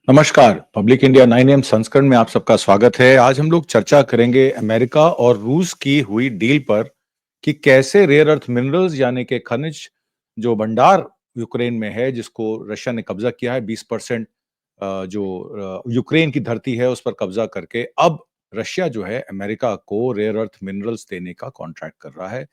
नमस्कार। Public India 9 AM संस्करण में आप सबका स्वागत है। आज हम लोग चर्चा करेंगे अमेरिका और रूस की हुई डील पर कि कैसे रेयर अर्थ मिनरल्स यानी कि खनिज जो भंडार यूक्रेन में है, जिसको रशिया ने कब्जा किया है 20% जो यूक्रेन की धरती है उस पर कब्जा करके अब रशिया जो है अमेरिका को रेयर अर्थ मिनरल्स देने का कॉन्ट्रैक्ट कर रहा है,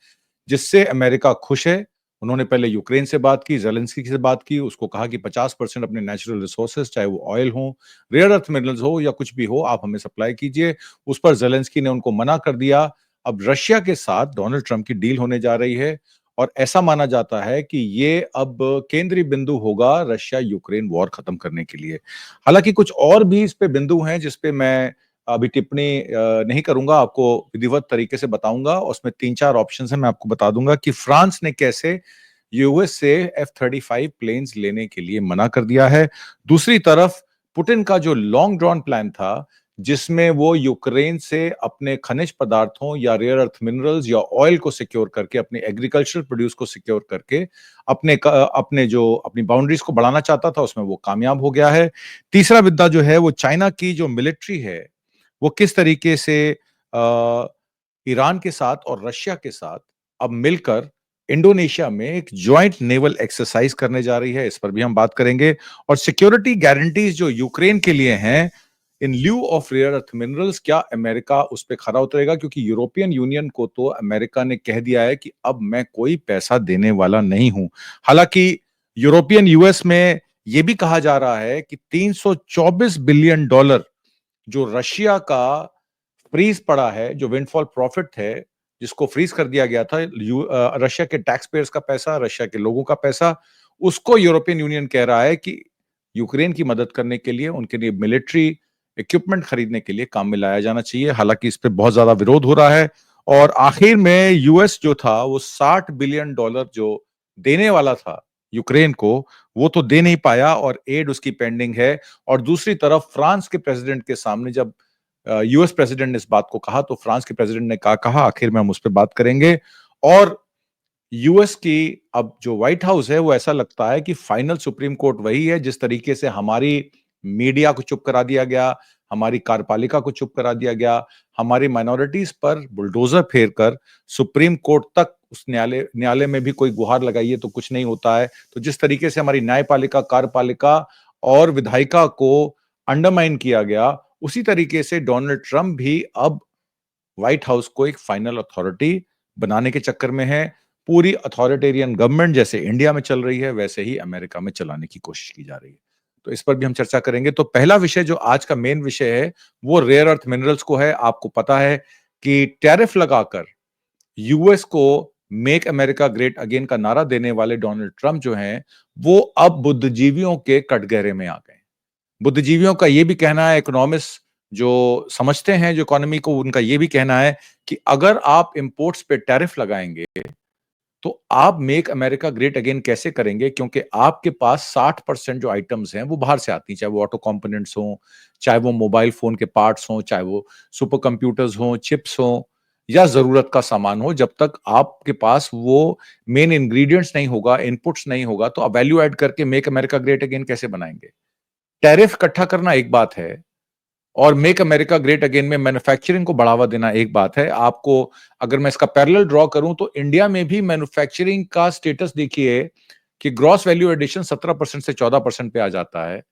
जिससे अमेरिका खुश है। उन्होंने पहले यूक्रेन से बात की, ज़ेलेंस्की से बात की, उसको कहा कि 50% अपने नेचुरल रिसोर्सेज़, चाहे वो ऑयल हो, रेयर अर्थ मिनरल्स हो या कुछ भी हो, आप हमें सप्लाई कीजिए। उस पर ज़ेलेंस्की ने उनको मना कर दिया। अब रशिया के साथ डोनाल्ड ट्रंप की डील होने जा रही है और ऐसा माना जाता है कि ये अब केंद्रीय बिंदु होगा रशिया-यूक्रेन वॉर खत्म करने के लिए। हालाँकि कुछ और भी इस पे बिंदु हैं जिस पे मैं अभी टिप्पणी नहीं करूँगा, आपको विधिवत तरीके से बताऊँगा। उसमें 3-4 ऑप्शंस हैं, मैं आपको बता दूँगा कि फ्रांस ने कैसे यूएस से F-35 प्लेन्स लेने के लिए मना कर दिया है। दूसरी तरफ पुतिन का जो लॉन्ग ड्रॉन प्लान था, जिसमें वो यूक्रेन से अपने खनिज पदार्थों या रेयर अर्थ मिनरल्स या ऑयल को सिक्योर करके, अपने एग्रीकल्चरल प्रोड्यूस को सिक्योर करके अपनी बाउंड्रीज को बढ़ाना चाहता था, उसमें वो कामयाब हो गया है। तीसरा मुद्दा जो है वो चाइना की जो मिलिट्री है, वो किस तरीके से अ, ईरान के साथ और रशिया के साथ अब मिलकर इंडोनेशिया में एक जॉइंट नेवल एक्सरसाइज करने जा रही है, इस पर भी हम बात करेंगे। और सिक्योरिटी गारंटीज जो यूक्रेन के लिए हैं in lieu of rare earth minerals, क्या अमेरिका उस पर खरा उतरेगा? क्योंकि यूरोपियन यूनियन को तो अमेरिका ने कह दिया है कि अब मैं कोई पैसा देने वाला नहीं हूं। हालांकि यूरोपियन यूएस में यह भी कहा जा रहा है कि $324 बिलियन जो रशिया का फ्रीज पड़ा है, जो विंडफॉल प्रॉफिट है, जिसको फ्रीज कर दिया गया था, रशिया के टैक्स पेयर्स का पैसा, रशिया के लोगों का पैसा, उसको यूरोपियन यूनियन कह रहा है कि यूक्रेन की मदद करने के लिए, उनके लिए मिलिट्री इक्विपमेंट खरीदने के लिए काम में लाया जाना चाहिए। हालांकि इस पे बहुत ज्यादा विरोध हो रहा है और आखिर में यूएस जो था वो $60 बिलियन जो देने वाला था यूक्रेन को, वो तो दे नहीं पाया और एड उसकी पेंडिंग है। और दूसरी तरफ फ्रांस के प्रेसिडेंट के सामने जब यूएस प्रेसिडेंट ने इस बात को कहा, तो फ्रांस के प्रेसिडेंट ने क्या कहा, आखिर में हम उस पर बात करेंगे। और यूएस की अब जो व्हाइट हाउस है, वो ऐसा लगता है कि फाइनल सुप्रीम कोर्ट वही है। जिस तरीके से हमारी मीडिया को चुप करा दिया गया, हमारी कार्यपालिका को चुप करा दिया गया, हमारी माइनॉरिटीज पर बुलडोजर फेरकर सुप्रीम कोर्ट तक, उस न्यायालय न्यायालय में भी कोई गुहार लगाइए तो कुछ नहीं होता है। तो जिस तरीके से हमारी न्यायपालिका, कार्यपालिका और विधायिका को अंडरमाइन किया गया, उसी तरीके से डोनाल्ड ट्रंप भी अब व्हाइट हाउस को एक फाइनल अथॉरिटी बनाने के चक्कर में है। पूरी अथॉरिटेरियन गवर्नमेंट जैसे इंडिया में चल रही है, वैसे ही अमेरिका में चलाने की कोशिश की जा रही है। तो इस पर भी हम चर्चा करेंगे। तो पहला विषय जो आज का मेन विषय है, वो रेयर अर्थ मिनरल्स को है। आपको पता है कि टैरिफ लगाकर यूएस को मेक अमेरिका ग्रेट अगेन का नारा देने वाले डोनाल्ड ट्रंप जो हैं, वो अब बुद्धिजीवियों के कटघरे में आ गए। बुद्धिजीवियों का ये भी कहना है, इकोनॉमिस्ट जो समझते हैं जो इकोनॉमी को, उनका ये भी कहना है कि अगर आप इंपोर्ट्स पे टैरिफ लगाएंगे तो आप मेक अमेरिका ग्रेट अगेन कैसे करेंगे? क्योंकि आपके पास 60% जो आइटम्स हैं वो बाहर से आती हैं, चाहे वो ऑटो कंपोनेंट्स हों, चाहे वो मोबाइल फोन के पार्ट्स हों, चाहे वो सुपर कंप्यूटर्स हों, चिप्स हों या जरूरत का सामान हो। जब तक आपके पास वो मेन इंग्रेडिएंट्स नहीं होगा, इनपुट्स नहीं होगा, तो आप वैल्यू ऐड करके मेक अमेरिका ग्रेट अगेन कैसे बनाएंगे? टैरिफ इकट्ठा करना एक बात है और मेक अमेरिका ग्रेट अगेन में मैन्युफैक्चरिंग को बढ़ावा देना एक बात है। आपको अगर मैं इसका पैरेलल ड्रॉ करूं तो इंडिया में भी मैन्युफैक्चरिंग का स्टेटस देखिए कि ग्रॉस वैल्यू एडिशन 17% से 14% पे आ जाता है।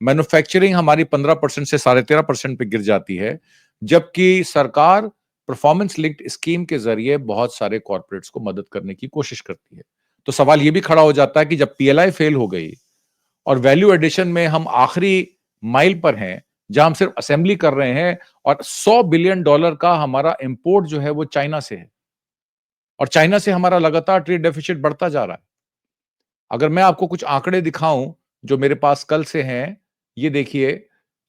मैन्युफैक्चरिंग हमारी 15% से 13.5% पे गिर जाती है, जबकि सरकार परफॉर्मेंस लिंक्ड स्कीम के जरिए बहुत सारे कॉर्पोरेट्स को मदद करने की कोशिश करती है। तो सवाल यह भी खड़ा हो जाता है कि जब पीएलआई फेल हो गई और वैल्यू एडिशन में हम आखिरी माइल पर हैं, जहां हम सिर्फ असेंबली कर रहे हैं, और $100 बिलियन का हमारा इंपोर्ट जो है वो चाइना से है और चाइना से हमारा लगातार ट्रेड डेफिसिट बढ़ता जा रहा है। अगर मैं आपको कुछ आंकड़े दिखाऊं जो मेरे पास कल से हैं, ये देखिए,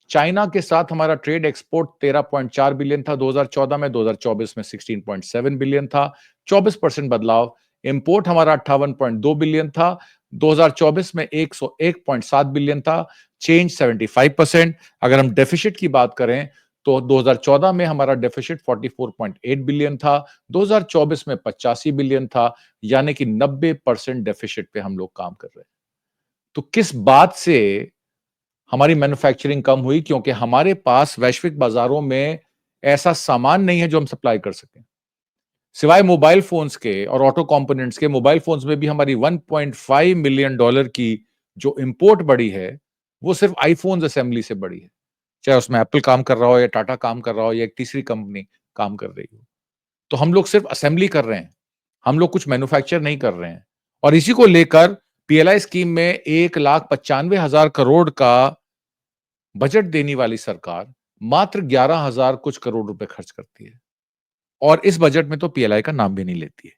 चाइना के साथ हमारा ट्रेड एक्सपोर्ट 13.4 बिलियन था 2014 में, 2024 में 16.7 बिलियन था, 24% बदलाव। इंपोर्ट हमारा 58.2 बिलियन था, 2024 में 101.7 बिलियन था, चेंज 75%। अगर हम डेफिसिट की बात करें तो 2014 में हमारा डेफिसिट 44.8 बिलियन था, 2024 में 85 बिलियन था, यानी कि 90% डेफिसिट पे हम लोग काम कर रहे हैं। तो किस बात से हमारी मैन्युफैक्चरिंग कम हुई क्योंकि हमारे पास वैश्विक बाजारों में ऐसा सामान नहीं है जो हम सप्लाई कर सकें। सिवाय मोबाइल फोन्स के और ऑटो कंपोनेंट्स के, मोबाइल फोन्स में भी हमारी 1.5 मिलियन डॉलर की जो इंपोर्ट बढ़ी है, वो सिर्फ आईफोन्स असेंबली से बढ़ी है। चाहे उसमें एप्पल काम कर रहा हो या टाटा काम कर रहा हो या एक तीसरी कंपनी काम कर रही हो। तो हम लोग सिर्फ असेंबली कर रहे हैं। हम लोग कुछ मैन्युफैक्चर नहीं कर रहे हैं। और इसी को लेकर पीएलआई स्कीम में 1,95,000 करोड़ का बजट देने वाली सरकार मात्र 11,000 कुछ करोड़ रुपए खर्च करती है। और इस बजट में तो पीएलआई का नाम भी नहीं लेती है।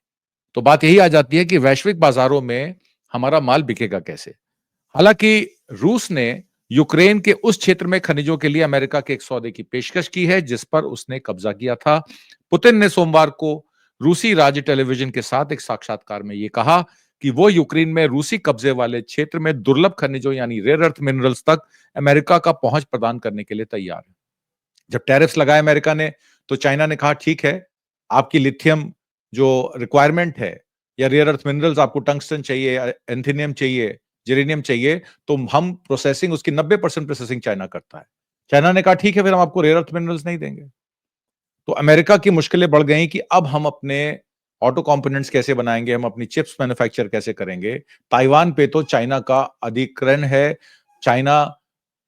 तो बात यही आ जाती है कि वैश्विक बाजारों में हमारा माल बिकेगा कैसे? हालांकि रूस ने यूक्रेन के उस क्षेत्र में खनिजों के लिए अमेरिका के एक सौदे की पेशकश की है जिस पर उसने कब्जा किया था। पुतिन ने सोमवार को रूसी राज्य टेलीविजन के साथ एक साक्षात्कार में यह कहा कि वो यूक्रेन में रूसी कब्जे वाले क्षेत्र में दुर्लभ खनिजों यानी रेयर अर्थ मिनरल्स तक अमेरिका का पहुंच प्रदान करने के लिए तैयार है। जब टैरिफ्स लगाए अमेरिका ने, तो चाइना ने कहा ठीक है, आपकी लिथियम जो रिक्वायरमेंट है या रेयर अर्थ मिनरल्स आपको टंगस्टन चाहिए, एंथेनियम चाहिए, जेरेनियम चाहिए, तो हम प्रोसेसिंग उसकी 90% प्रोसेसिंग चाइना करता है। चाइना ने कहा ठीक है, फिर हम आपको रेयर अर्थ मिनरल्स नहीं देंगे। तो अमेरिका की मुश्किलें बढ़ गई कि अब हम अपने ऑटो कंपोनेंट्स कैसे बनाएंगे, हम अपनी चिप्स मैन्युफैक्चर कैसे करेंगे। ताइवान पे तो चाइना का अधिग्रहण है। चाइना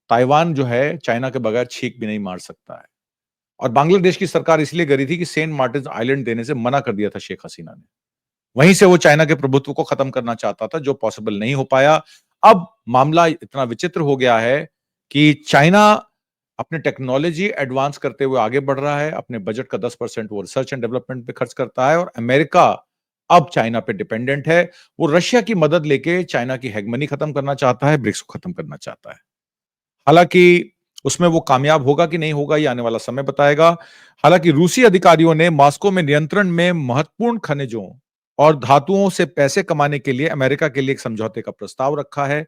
ताइवान जो है, चाइना के बगैर छींक भी नहीं मार सकता है। और बांग्लादेश की सरकार इसलिए गई थी कि सेंट मार्टिन आइलैंड देने से मना कर दिया था शेख हसीना ने। वहीं से वो चाइना के प्रभुत्व को खत्म करना चाहता था, जो पॉसिबल नहीं हो पाया। अब मामला इतना विचित्र हो गया है कि चाइना अपने टेक्नोलॉजी एडवांस करते हुए आगे बढ़ रहा है। अपने बजट का 10% वो रिसर्च एंड डेवलपमेंट पे खर्च करता है और अमेरिका अब चाइना पे डिपेंडेंट है। वो रशिया की मदद लेके चाइना की हेगमनी खत्म करना चाहता है, ब्रिक्स को खत्म करना चाहता है। हालांकि उसमें वो कामयाब होगा कि नहीं होगा, ये आने वाला समय बताएगा। हालांकि रूसी अधिकारियों ने मॉस्को में नियंत्रण में महत्वपूर्ण खनिजों और धातुओं से पैसे कमाने के लिए अमेरिका के लिए एक समझौते का प्रस्ताव रखा है।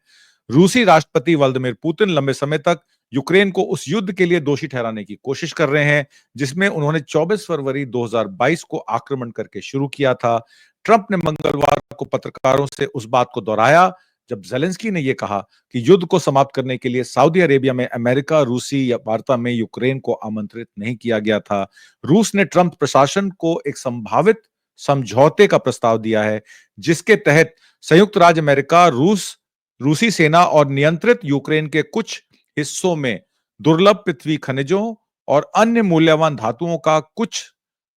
रूसी राष्ट्रपति व्लादिमीर पुतिन लंबे समय तक यूक्रेन को उस युद्ध के लिए दोषी ठहराने की कोशिश कर रहे हैं जिसमें उन्होंने 24 फरवरी 2022 को आक्रमण करके शुरू किया था। ट्रंप ने मंगलवार को पत्रकारों से उस बात को दोहराया जब ज़ेलेंस्की ने यह कहा कि युद्ध को समाप्त करने के लिए सऊदी अरेबिया में अमेरिका रूसी या वार्ता में यूक्रेन को आमंत्रित नहीं किया गया था। रूस ने ट्रंप प्रशासन को एक संभावित समझौते का प्रस्ताव दिया है जिसके तहत संयुक्त राज्य अमेरिका रूसी सेना और नियंत्रित यूक्रेन के कुछ हिस्सों में दुर्लभ पृथ्वी खनिजों और अन्य मूल्यवान धातुओं का कुछ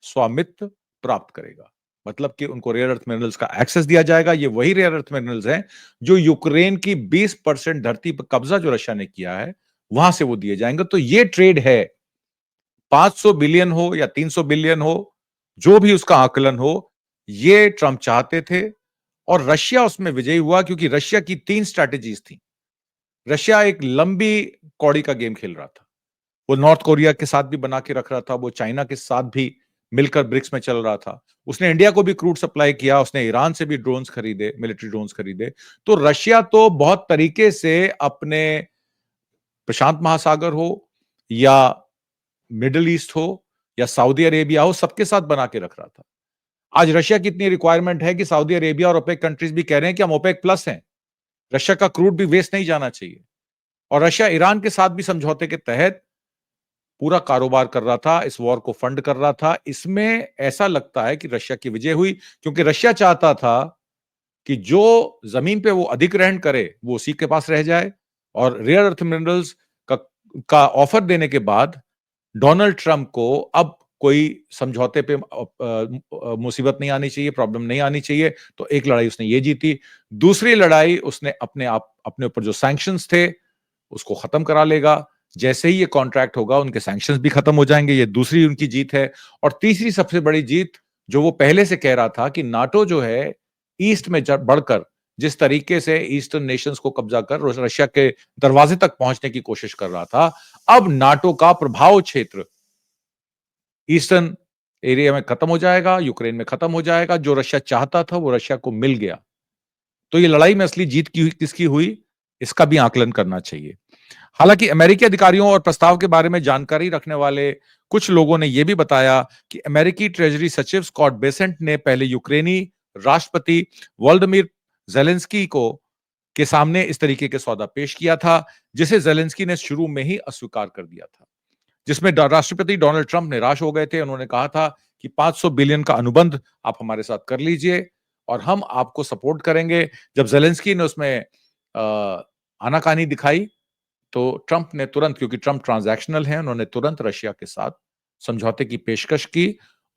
स्वामित्व प्राप्त करेगा। मतलब कि उनको रेयर अर्थ मिनरल्स का एक्सेस दिया जाएगा। ये वही रेयर अर्थ मिनरल्स हैं जो यूक्रेन की 20% धरती पर कब्जा जो रशिया ने किया है, वहां से वो दिए जाएंगे। तो ये ट्रेड है, 500 बिलियन हो या 300 बिलियन हो, जो भी उसका आकलन हो, ये ट्रंप चाहते थे और रशिया उसमें विजयी हुआ क्योंकि रशिया की 3 स्ट्रैटेजीज थी। रशिया एक लंबी कौड़ी का गेम खेल रहा था। वो नॉर्थ कोरिया के साथ भी बना के रख रहा था, वो चाइना के साथ भी मिलकर ब्रिक्स में चल रहा था। उसने इंडिया को भी क्रूड सप्लाई किया, उसने ईरान से भी ड्रोन्स खरीदे, मिलिट्री ड्रोन्स खरीदे। तो रशिया तो बहुत तरीके से अपने प्रशांत महासागर हो या मिडिल ईस्ट हो या सऊदी अरेबिया हो, सबके साथ बना के रख रहा था। आज रशिया की इतनी रिक्वायरमेंट है कि सऊदी अरेबिया और ओपेक कंट्रीज भी कह रहे हैं कि हम ओपेक प्लस हैं, रशिया का क्रूड भी वेस्ट नहीं जाना चाहिए। और रशिया ईरान के साथ भी समझौते के तहत पूरा कारोबार कर रहा था, इस वॉर को फंड कर रहा था। इसमें ऐसा लगता है कि रशिया की विजय हुई क्योंकि रशिया चाहता था कि जो जमीन पे वो अधिग्रहण करे वो उसी के पास रह जाए और रेयर अर्थ मिनरल्स का ऑफर देने के बाद डोनाल्ड ट्रंप को अब कोई समझौते पे मुसीबत नहीं आनी चाहिए, प्रॉब्लम नहीं आनी चाहिए। तो एक लड़ाई उसने ये जीती। दूसरी लड़ाई उसने अपने ऊपर जो सैंक्शंस थे उसको खत्म करा लेगा। जैसे ही ये कॉन्ट्रैक्ट होगा उनके सैंक्शंस भी खत्म हो जाएंगे। ये दूसरी उनकी जीत है। और तीसरी सबसे बड़ी जीत जो वो पहले से कह रहा था कि नाटो जो है ईस्ट में बढ़कर जिस तरीके से ईस्टर्न नेशंस को कब्जा कर रशिया के दरवाजे तक पहुंचने की कोशिश कर रहा था, अब नाटो का प्रभाव क्षेत्र ईस्टर्न एरिया में खत्म हो जाएगा, यूक्रेन में खत्म हो जाएगा। जो रशिया चाहता था वो रशिया को मिल गया। तो ये लड़ाई में असली जीत किसकी हुई, इसका भी आकलन करना चाहिए। हालांकि अमेरिकी अधिकारियों और प्रस्ताव के बारे में जानकारी रखने वाले कुछ लोगों ने यह भी बताया कि अमेरिकी ट्रेजरी सचिव स्कॉट बेसेंट ने पहले यूक्रेनी राष्ट्रपति वोलोदिमीर ज़ेलेंस्की को के सामने इस तरीके के सौदा पेश किया था, जिसे ज़ेलेंस्की ने शुरू में ही अस्वीकार कर दिया था। जिसमें राष्ट्रपति डोनाल्ड ट्रंप निराश हो गए थे। उन्होंने कहा था कि 500 बिलियन का अनुबंध आप हमारे साथ कर लीजिए और हम आपको सपोर्ट करेंगे। जब ज़ेलेंस्की ने उसमें आनाकानी दिखाई, तो ट्रंप ने तुरंत, क्योंकि ट्रंप ट्रांजैक्शनल हैं, उन्होंने तुरंत रशिया के साथ समझौते की पेशकश की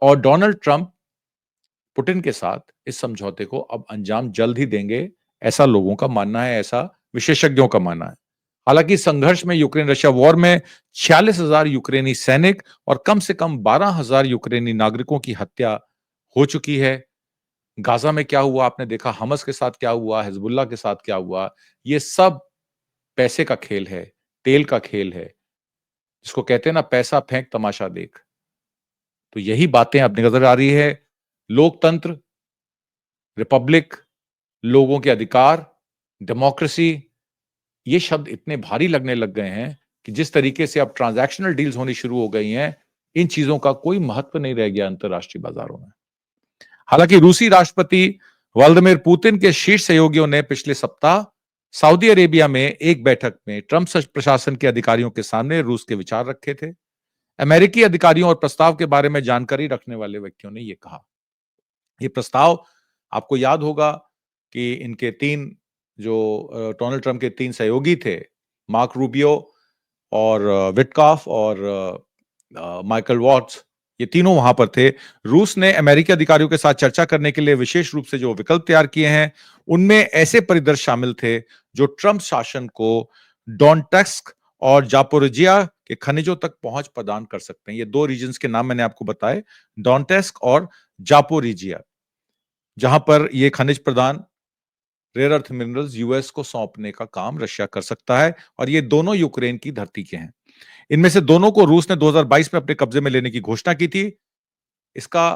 और डोनाल्ड ट्रंप पुतिन के साथ इस समझौते को अब अंजाम जल्द ही देंगे, ऐसा लोगों का मानना है, ऐसा विशेषज्ञों का मानना है। हालांकि संघर्ष में, यूक्रेन रशिया वॉर में 46,000 यूक्रेनी सैनिक और कम से कम 12,000 यूक्रेनी नागरिकों की हत्या हो चुकी है। गाजा में क्या हुआ आपने देखा, हमास के साथ क्या हुआ, हिजबुल्लाह के साथ क्या हुआ, ये सब पैसे का खेल है, तेल का खेल है, जिसको कहते हैं ना, पैसा फेंक तमाशा देख। तो यही बातें अब नजर आ रही है। लोकतंत्र, रिपब्लिक, लोगों के अधिकार, डेमोक्रेसी, ये शब्द इतने भारी लगने लग गए हैं कि जिस तरीके से अब ट्रांजैक्शनल डील्स होनी शुरू हो गई हैं, इन चीजों का कोई महत्व नहीं रह गया अंतर्राष्ट्रीय बाजारों में। हालांकि रूसी राष्ट्रपति व्लादिमीर पुतिन के शीर्ष सहयोगियों ने पिछले सप्ताह सऊदी अरेबिया में एक बैठक में ट्रंप प्रशासन के अधिकारियों के सामने रूस के विचार रखे थे। अमेरिकी अधिकारियों और प्रस्ताव के बारे में जानकारी रखने वाले व्यक्तियों ने यह कहा। ये प्रस्ताव, आपको याद होगा कि इनके तीन, जो डोनाल्ड ट्रंप के तीन सहयोगी थे, मार्क रूबियो और विटकॉफ और माइकल वॉट्स, ये तीनों वहां पर थे। रूस ने अमेरिकी अधिकारियों के साथ चर्चा करने के लिए विशेष रूप से जो विकल्प तैयार किए हैं, उनमें ऐसे परिदृश्य शामिल थे जो ट्रंप शासन को डोनेट्स्क और जापोरिजिया के खनिजों तक पहुंच प्रदान कर सकते हैं। ये दो रीजन्स के नाम मैंने आपको बताए, डोनेट्स्क और जापोरिजिया, जहां पर ये खनिज प्रदान, रेयर अर्थ मिनरल्स यूएस को सौंपने का काम रशिया कर सकता है और ये दोनों यूक्रेन की धरती के हैं। इनमें से दोनों को रूस ने 2022 में अपने कब्जे में लेने की घोषणा की थी। इसका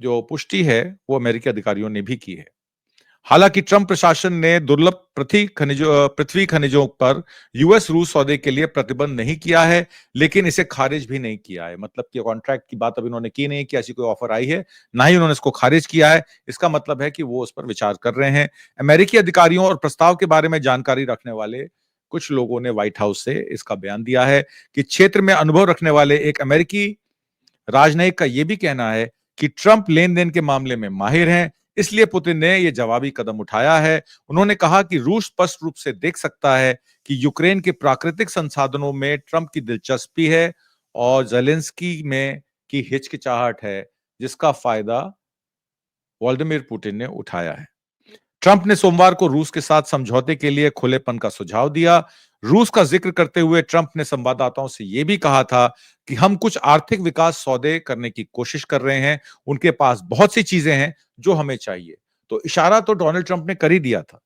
जो पुष्टि है, वो अमेरिकी अधिकारियों ने भी की है। हालांकि ट्रंप प्रशासन ने दुर्लभ पृथ्वी खनिजों पर यूएस रूस सौदे के लिए प्रतिबंध नहीं किया है, लेकिन इसे खारिज भी नहीं किया है। मतलब कि कॉन्ट्रैक्ट की बात अभी उन्होंने की नहीं कि ऐसी कोई ऑफर आई है, ना ही उन्होंने इसको खारिज किया है। इसका मतलब है कि वो उस पर विचार कर रहे हैं। अमेरिकी अधिकारियों और प्रस्ताव के बारे में जानकारी रखने वाले कुछ लोगों ने व्हाइट हाउस से इसका बयान दिया है कि क्षेत्र में अनुभव रखने वाले एक अमेरिकी राजनयिक का यह भी कहना है कि ट्रंप लेन देन के मामले में माहिर हैं, इसलिए पुतिन ने यह जवाबी कदम उठाया है। उन्होंने कहा कि रूस स्पष्ट रूप से देख सकता है कि यूक्रेन के प्राकृतिक संसाधनों में ट्रंप की दिलचस्पी है और ज़ेलेंस्की में की हिचकिचाहट है, जिसका फायदा व्लादिमीर पुतिन ने उठाया है। ट्रंप ने सोमवार को रूस के साथ समझौते के लिए खुलेपन का सुझाव दिया। रूस का जिक्र करते हुए ट्रंप ने संवाददाताओं से यह भी कहा था कि हम कुछ आर्थिक विकास सौदे करने की कोशिश कर रहे हैं, उनके पास बहुत सी चीजें हैं जो हमें चाहिए। तो इशारा तो डोनाल्ड ट्रंप ने कर ही दिया था।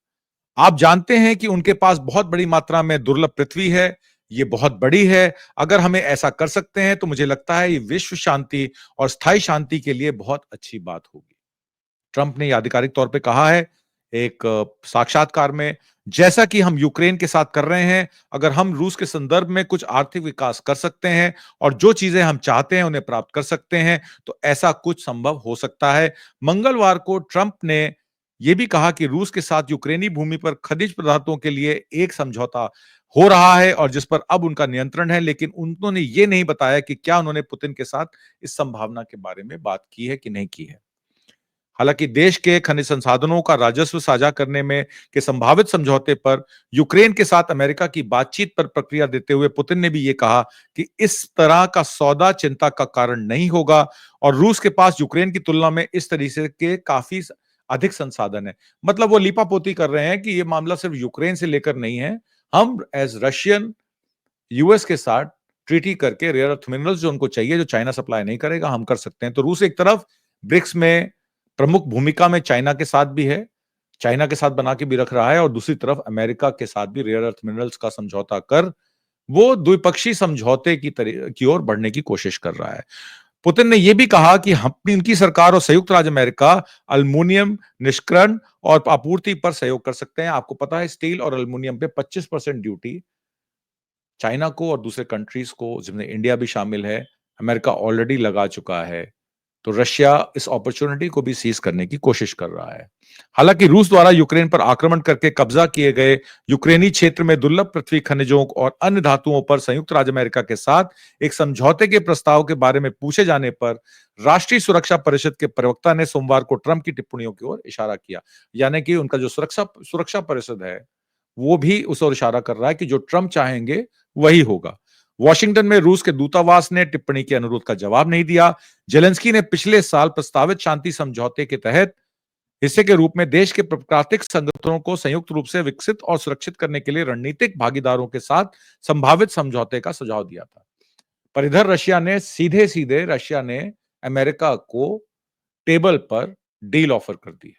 आप जानते हैं कि उनके पास बहुत बड़ी मात्रा में दुर्लभ पृथ्वी है, ये बहुत बड़ी है। अगर हमें ऐसा कर सकते हैं तो मुझे लगता है ये विश्व शांति और स्थायी शांति के लिए बहुत अच्छी बात होगी। ट्रंप ने यह आधिकारिक तौर पे कहा है एक साक्षात्कार में, जैसा कि हम यूक्रेन के साथ कर रहे हैं, अगर हम रूस के संदर्भ में कुछ आर्थिक विकास कर सकते हैं और जो चीजें हम चाहते हैं उन्हें प्राप्त कर सकते हैं, तो ऐसा कुछ संभव हो सकता है। मंगलवार को ट्रंप ने यह भी कहा कि रूस के साथ यूक्रेनी भूमि पर खनिज पदार्थों के लिए एक समझौता हो रहा है और जिस पर अब उनका नियंत्रण है, लेकिन उन्होंने यह नहीं बताया कि क्या उन्होंने पुतिन के साथ इस संभावना के बारे में बात की है कि नहीं की है। हालांकि देश के खनिज संसाधनों का राजस्व साझा करने में के संभावित समझौते पर यूक्रेन के साथ अमेरिका की बातचीत पर प्रतिक्रिया देते हुए पुतिन ने भी यह कहा कि इस तरह का सौदा चिंता का कारण नहीं होगा और रूस के पास यूक्रेन की तुलना में इस तरीके के काफी अधिक संसाधन है। मतलब वो लीपापोती कर रहे हैं कि यह मामला सिर्फ यूक्रेन से लेकर नहीं है, हम एज रशियन यूएस के साथ ट्रीटी करके रेयर अर्थ मिनरल्स जो उनको चाहिए, जो चाइना सप्लाई नहीं करेगा, हम कर सकते हैं। तो रूस एक तरफ ब्रिक्स में प्रमुख भूमिका में चाइना के साथ भी है, चाइना के साथ बना के भी रख रहा है, और दूसरी तरफ अमेरिका के साथ भी रेयर अर्थ मिनरल्स का समझौता कर वो द्विपक्षीय समझौते की ओर बढ़ने की कोशिश कर रहा है। पुतिन ने यह भी कहा कि हम, इनकी सरकार और संयुक्त राज्य अमेरिका एल्युमिनियम निष्कर्षण और आपूर्ति पर सहयोग कर सकते हैं। आपको पता है स्टील और एल्युमिनियम पे 25% ड्यूटी चाइना को और दूसरे कंट्रीज को, जिसमें इंडिया भी शामिल है, अमेरिका ऑलरेडी लगा चुका है। तो रशिया इस अपॉर्चुनिटी को भी सीज करने की कोशिश कर रहा है। हालांकि रूस द्वारा यूक्रेन पर आक्रमण करके कब्जा किए गए यूक्रेनी क्षेत्र में दुर्लभ पृथ्वी खनिजों और अन्य धातुओं पर संयुक्त राज्य अमेरिका के साथ एक समझौते के प्रस्ताव के बारे में पूछे जाने पर राष्ट्रीय सुरक्षा परिषद के प्रवक्ता ने सोमवार को ट्रंप की टिप्पणियों की ओर इशारा किया। यानी कि उनका जो सुरक्षा सुरक्षा परिषद है वो भी उस ओर इशारा कर रहा है कि जो ट्रंप चाहेंगे वही होगा। वॉशिंगटन में रूस के दूतावास ने टिप्पणी के अनुरोध का जवाब नहीं दिया। जेलेंस्की ने पिछले साल प्रस्तावित शांति समझौते के तहत हिस्से के रूप में देश के प्राकृतिक संगठनों को संयुक्त रूप से विकसित और सुरक्षित करने के लिए रणनीतिक भागीदारों के साथ संभावित समझौते का सुझाव दिया था। पर इधर रशिया ने अमेरिका को टेबल पर डील ऑफर कर दी।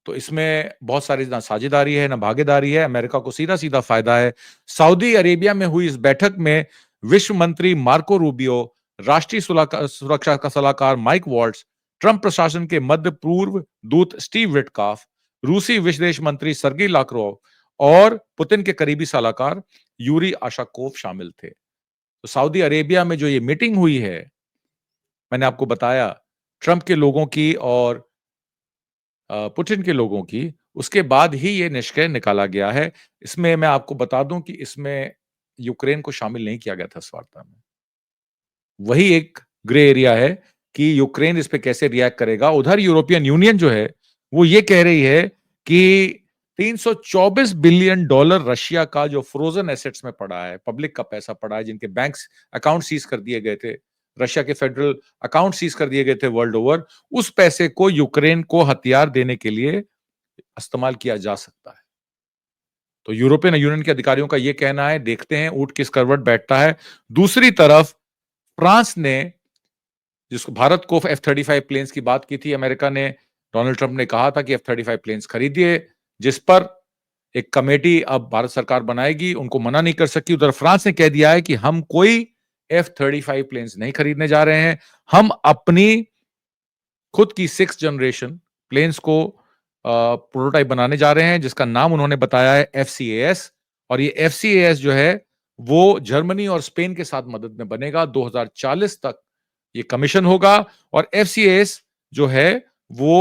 तो इसमें बहुत सारी ना साझेदारी है, ना भागीदारी है, अमेरिका को सीधा-सीधा फायदा है। सऊदी अरेबिया में हुई इस बैठक में विश्व मंत्री मार्को रूबियो, राष्ट्रीय सुरक्षा का सलाहकार माइक वॉल्ट्ज, ट्रंप प्रशासन के मध्य पूर्व दूत स्टीव विटकॉफ, रूसी विदेश मंत्री सर्गेई लावरोव और पुतिन के करीबी सलाहकार यूरी आशाकोव शामिल थे। तो सऊदी अरेबिया में जो ये मीटिंग हुई है, मैंने आपको बताया ट्रंप के लोगों की और पुतिन के लोगों की, उसके बाद ही ये निष्कर्ष निकाला गया है। इसमें मैं आपको बता दूं कि इसमें यूक्रेन को शामिल नहीं किया गया था इस वार्ता में। वही एक ग्रे एरिया है कि यूक्रेन इस पे कैसे रिएक्ट करेगा। उधर यूरोपियन यूनियन जो है वो ये कह रही है कि $324 बिलियन रशिया का जो फ्रोजन एसेट्स में पड़ा है, पब्लिक का पैसा पड़ा है, जिनके बैंक्स अकाउंट सीज कर दिए गए थे, रशिया के फेडरल अकाउंट सीज कर दिए गए थे वर्ल्ड ओवर, उस पैसे को यूक्रेन को हथियार देने के लिए इस्तेमाल किया जा सकता है। तो यूरोपियन यूनियन के अधिकारियों का यह कहना है, देखते हैं ऊंट किस करवट बैठता है। दूसरी तरफ फ्रांस ने, जिसको भारत को F-35 प्लेन्स की बात की थी अमेरिका ने, डोनाल्ड ट्रंप ने कहा था कि F-35 प्लेन्स खरीदिए, जिस पर एक कमेटी अब भारत सरकार बनाएगी, उनको मना नहीं कर सकती। उधर फ्रांस ने कह दिया है कि हम कोई F-35 प्लेन्स नहीं खरीदने जा रहे हैं, हम अपनी खुद की 6th जनरेशन प्लेन्स को प्रोटोटाइप बनाने जा रहे हैं, जिसका नाम उन्होंने बताया है FCAS। और ये FCAS जो है वो जर्मनी और स्पेन के साथ मदद में बनेगा। 2040 तक ये कमीशन होगा और FCAS जो है वो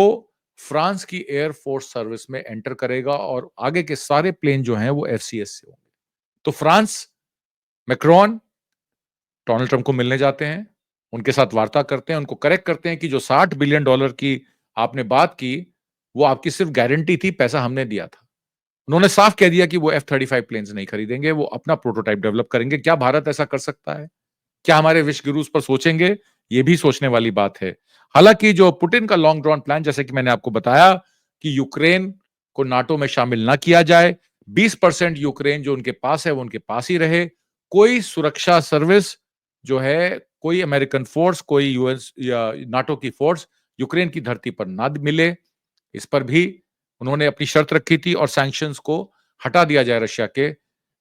फ्रांस की एयर फोर्स सर्विस में एंटर करेगा और आगे के सारे प्लेन जो हैं वो FCAS से होंगे। तो फ्रांस, मैक्रोन डोनाल्ड ट्रंप को मिलने जाते हैं, उनके साथ वार्ता करते हैं, उनको करेक्ट करते हैं कि जो $60 बिलियन की आपने बात की, वो आपकी सिर्फ गारंटी थी, पैसा हमने दिया था। उन्होंने साफ कह दिया कि वो F-35 प्लेन्स नहीं खरीदेंगे, वो अपना प्रोटोटाइप डेवलप करेंगे। क्या भारत ऐसा कर सकता है? क्या हमारे विश्व गुरु उस पर सोचेंगे? ये भी सोचने वाली बात है। हालांकि जो पुतिन का लॉन्ग ड्रॉन प्लान, जैसे कि मैंने आपको बताया कि यूक्रेन को नाटो में शामिल ना किया जाए, 20% यूक्रेन जो उनके पास है वो उनके पास ही रहे, कोई सुरक्षा सर्विस जो है, कोई अमेरिकन फोर्स, कोई यूएस या नाटो की फोर्स यूक्रेन की धरती पर ना मिले, इस पर भी उन्होंने अपनी शर्त रखी थी और सैंक्शंस को हटा दिया जाए रशिया के।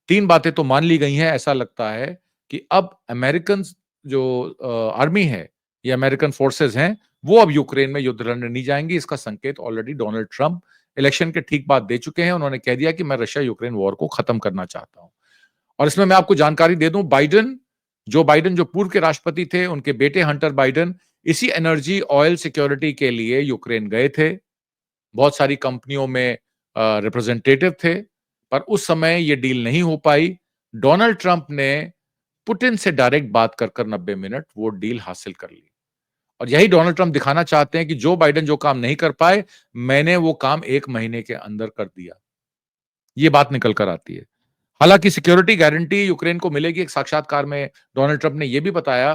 3 बातें तो मान ली गई हैं। ऐसा लगता है कि अब अमेरिकन जो आर्मी है या अमेरिकन फोर्सेस हैं, वो अब यूक्रेन में युद्ध लड़ने नहीं जाएंगी। इसका संकेत ऑलरेडी डोनाल्ड ट्रंप इलेक्शन के ठीक बाद दे चुके हैं। उन्होंने कह दिया कि मैं रशिया यूक्रेन वॉर को खत्म करना चाहता हूं। और इसमें मैं आपको जानकारी दे दूं, जो बाइडेन जो पूर्व के राष्ट्रपति थे, उनके बेटे हंटर बाइडेन इसी एनर्जी ऑयल सिक्योरिटी के लिए यूक्रेन गए थे। बहुत सारी कंपनियों में रिप्रेजेंटेटिव थे, पर उस समय ये डील नहीं हो पाई। डोनाल्ड ट्रंप ने पुतिन से डायरेक्ट बात कर कर 90 मिनट वो डील हासिल कर ली। और यही डोनाल्ड ट्रंप दिखाना चाहते हैं कि जो बाइडेन जो काम नहीं कर पाए, मैंने वो काम 1 महीने के अंदर कर दिया। ये बात निकल कर आती है। हालांकि सिक्योरिटी गारंटी यूक्रेन को मिलेगी। एक साक्षात्कार में डोनाल्ड ट्रंप ने यह भी बताया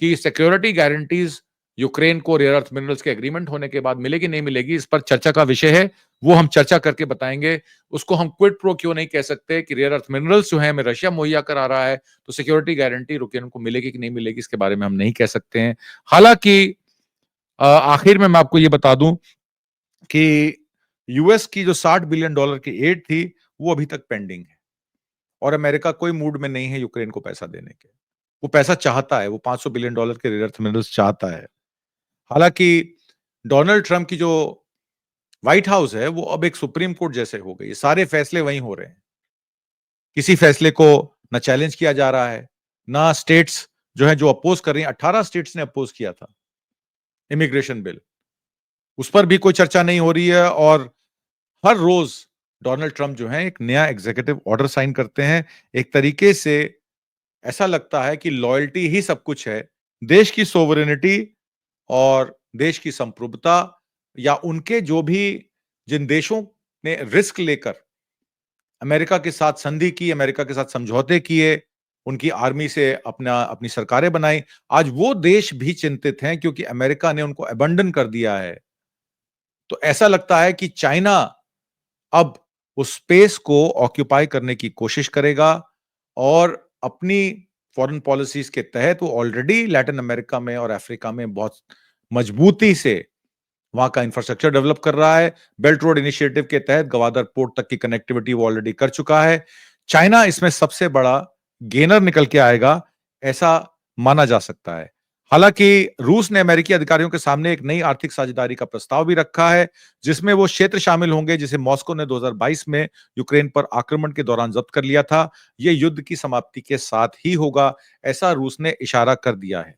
कि सिक्योरिटी गारंटीज यूक्रेन को रेयर अर्थ मिनरल्स के एग्रीमेंट होने के बाद मिलेगी नहीं मिलेगी, इस पर चर्चा का विषय है। वो हम चर्चा करके बताएंगे। उसको हम क्विड प्रो क्यों नहीं कह सकते कि रेयर अर्थ मिनरल्स जो है हमें रशिया मुहैया करा रहा है, तो सिक्योरिटी गारंटी यूक्रेन को मिलेगी कि नहीं मिलेगी, इसके बारे में हम नहीं कह सकते हैं। हालांकि आखिर में मैं आपको ये बता दूं कि यूएस की जो $60 बिलियन की एड थी वो अभी तक पेंडिंग है और अमेरिका कोई मूड में नहीं है यूक्रेन को पैसा देने के। वो पैसा चाहता है, वो $500 बिलियन के रेयर अर्थ मिनरल्स चाहता है। हालांकि डोनाल्ड ट्रंप की जो व्हाइट हाउस है वो अब एक सुप्रीम कोर्ट जैसे हो गई। सारे फैसले वहीं हो रहे हैं। किसी फैसले को ना चैलेंज किया जा रहा है, ना स्टेट्स जो है जो अपोज कर रही हैं। 18 स्टेट्स ने अपोज किया था। इमिग्रेशन बिल, उस पर भी कोई चर्चा नहीं हो रही है और हर रोज डोनाल्ड ट्रंप जो है एक नया एग्जीक्यूटिव ऑर्डर साइन करते हैं। एक तरीके से ऐसा लगता है कि लॉयल्टी ही सब कुछ है। देश की सोवरेनिटी और देश की संप्रभुता या उनके जो भी जिन देशों ने रिस्क लेकर अमेरिका के साथ संधि की, अमेरिका के साथ समझौते किए, उनकी आर्मी से अपनी सरकारें बनाई, आज वो देश भी चिंतित हैं क्योंकि अमेरिका ने उनको अबंडन कर दिया है। तो ऐसा लगता है कि चाइना अब उस स्पेस को ऑक्यूपाई करने की कोशिश करेगा और अपनी फॉरेन पॉलिसीज के तहत वो ऑलरेडी लैटिन अमेरिका में और अफ्रीका में बहुत मजबूती से वहां का इंफ्रास्ट्रक्चर डेवलप कर रहा है। बेल्ट रोड इनिशिएटिव के तहत गवादर पोर्ट तक की कनेक्टिविटी वो ऑलरेडी कर चुका है। चाइना इसमें सबसे बड़ा गेनर निकल के आएगा, ऐसा माना जा सकता है। हालांकि रूस ने अमेरिकी अधिकारियों के सामने एक नई आर्थिक साझेदारी का प्रस्ताव भी रखा है, जिसमें वो क्षेत्र शामिल होंगे जिसे मॉस्को ने 2022 में यूक्रेन पर आक्रमण के दौरान जब्त कर लिया था। यह युद्ध की समाप्ति के साथ ही होगा, ऐसा रूस ने इशारा कर दिया है।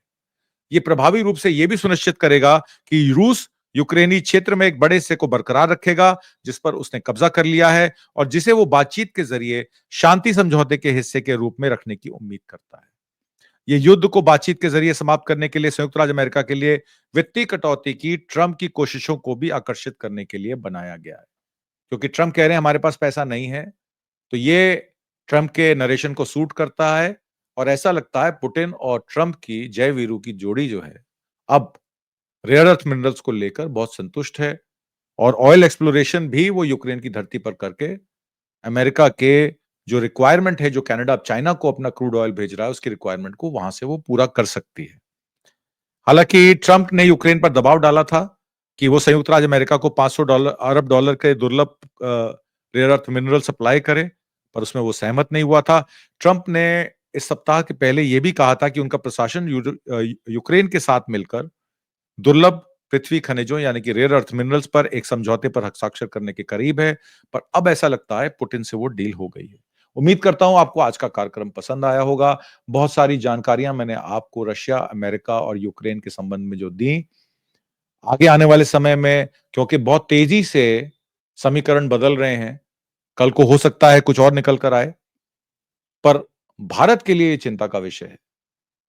ये प्रभावी रूप से यह भी सुनिश्चित करेगा कि रूस यूक्रेनी क्षेत्र में एक बड़े हिस्से को बरकरार रखेगा, जिस पर उसने कब्जा कर लिया है और जिसे वो बातचीत के जरिए शांति समझौते के हिस्से के रूप में रखने की उम्मीद करता है। ये युद्ध को बातचीत के जरिए समाप्त करने के लिए संयुक्त राज्य अमेरिका के लिए वित्तीय कटौती की ट्रंप की कोशिशों को भी आकर्षित करने के लिए बनाया गया है, क्योंकि ट्रंप कह रहे हैं हमारे पास पैसा नहीं है। तो ये ट्रंप के नरेशन को सूट करता है और ऐसा लगता है पुतिन और ट्रंप की जय वीरू की जोड़ी जो है अब रेयर अर्थ मिनरल्स को लेकर बहुत संतुष्ट है और ऑयल एक्सप्लोरेशन भी वो यूक्रेन की धरती पर करके अमेरिका के जो रिक्वायरमेंट है, जो कनाडा अब चाइना को अपना क्रूड ऑयल भेज रहा है, उसकी रिक्वायरमेंट को वहां से वो पूरा कर सकती है। हालांकि ट्रंप ने यूक्रेन पर दबाव डाला था कि वो संयुक्त राज्य अमेरिका को 500 डॉलर अरब डॉलर के दुर्लभ रेयर अर्थ मिनरल सप्लाई करे, पर उसमें वो सहमत नहीं हुआ था। ट्रंप ने इस सप्ताह के पहले यह भी कहा था कि उनका प्रशासन यूक्रेन के साथ मिलकर दुर्लभ पृथ्वी खनिजों यानी कि रेयर अर्थ मिनरल्स पर एक समझौते पर हस्ताक्षर करने के करीब है, पर अब ऐसा लगता है पुतिन से वो डील हो गई है। उम्मीद करता हूं आपको आज का कार्यक्रम पसंद आया होगा। बहुत सारी जानकारियां मैंने आपको रशिया, अमेरिका और यूक्रेन के संबंध में जो दी। आगे आने वाले समय में क्योंकि बहुत तेजी से समीकरण बदल रहे हैं, कल को हो सकता है कुछ और निकल कर आए, पर भारत के लिए ये चिंता का विषय है,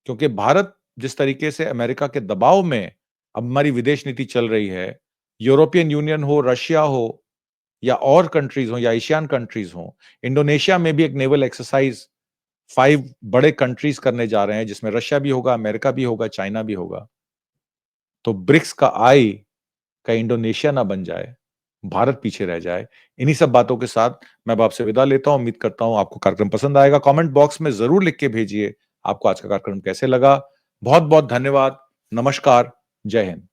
क्योंकि भारत जिस तरीके से अमेरिका के दबाव में अब हमारी विदेश नीति चल रही है, यूरोपियन यूनियन हो, रशिया हो या और कंट्रीज हो या एशियन कंट्रीज हो, इंडोनेशिया में भी एक नेवल एक्सरसाइज 5 बड़े कंट्रीज करने जा रहे हैं, जिसमें रशिया भी होगा, अमेरिका भी होगा, चाइना भी होगा। तो ब्रिक्स का आई कहीं इंडोनेशिया ना बन जाए, भारत पीछे रह जाए। इन्हीं सब बातों के साथ मैं अब आपसे विदा लेता हूं। उम्मीद करता हूं आपको कार्यक्रम पसंद आएगा। कमेंट बॉक्स में जरूर लिख के भेजिए आपको आज का कार्यक्रम कैसे लगा। बहुत बहुत धन्यवाद। नमस्कार। जय हिंद।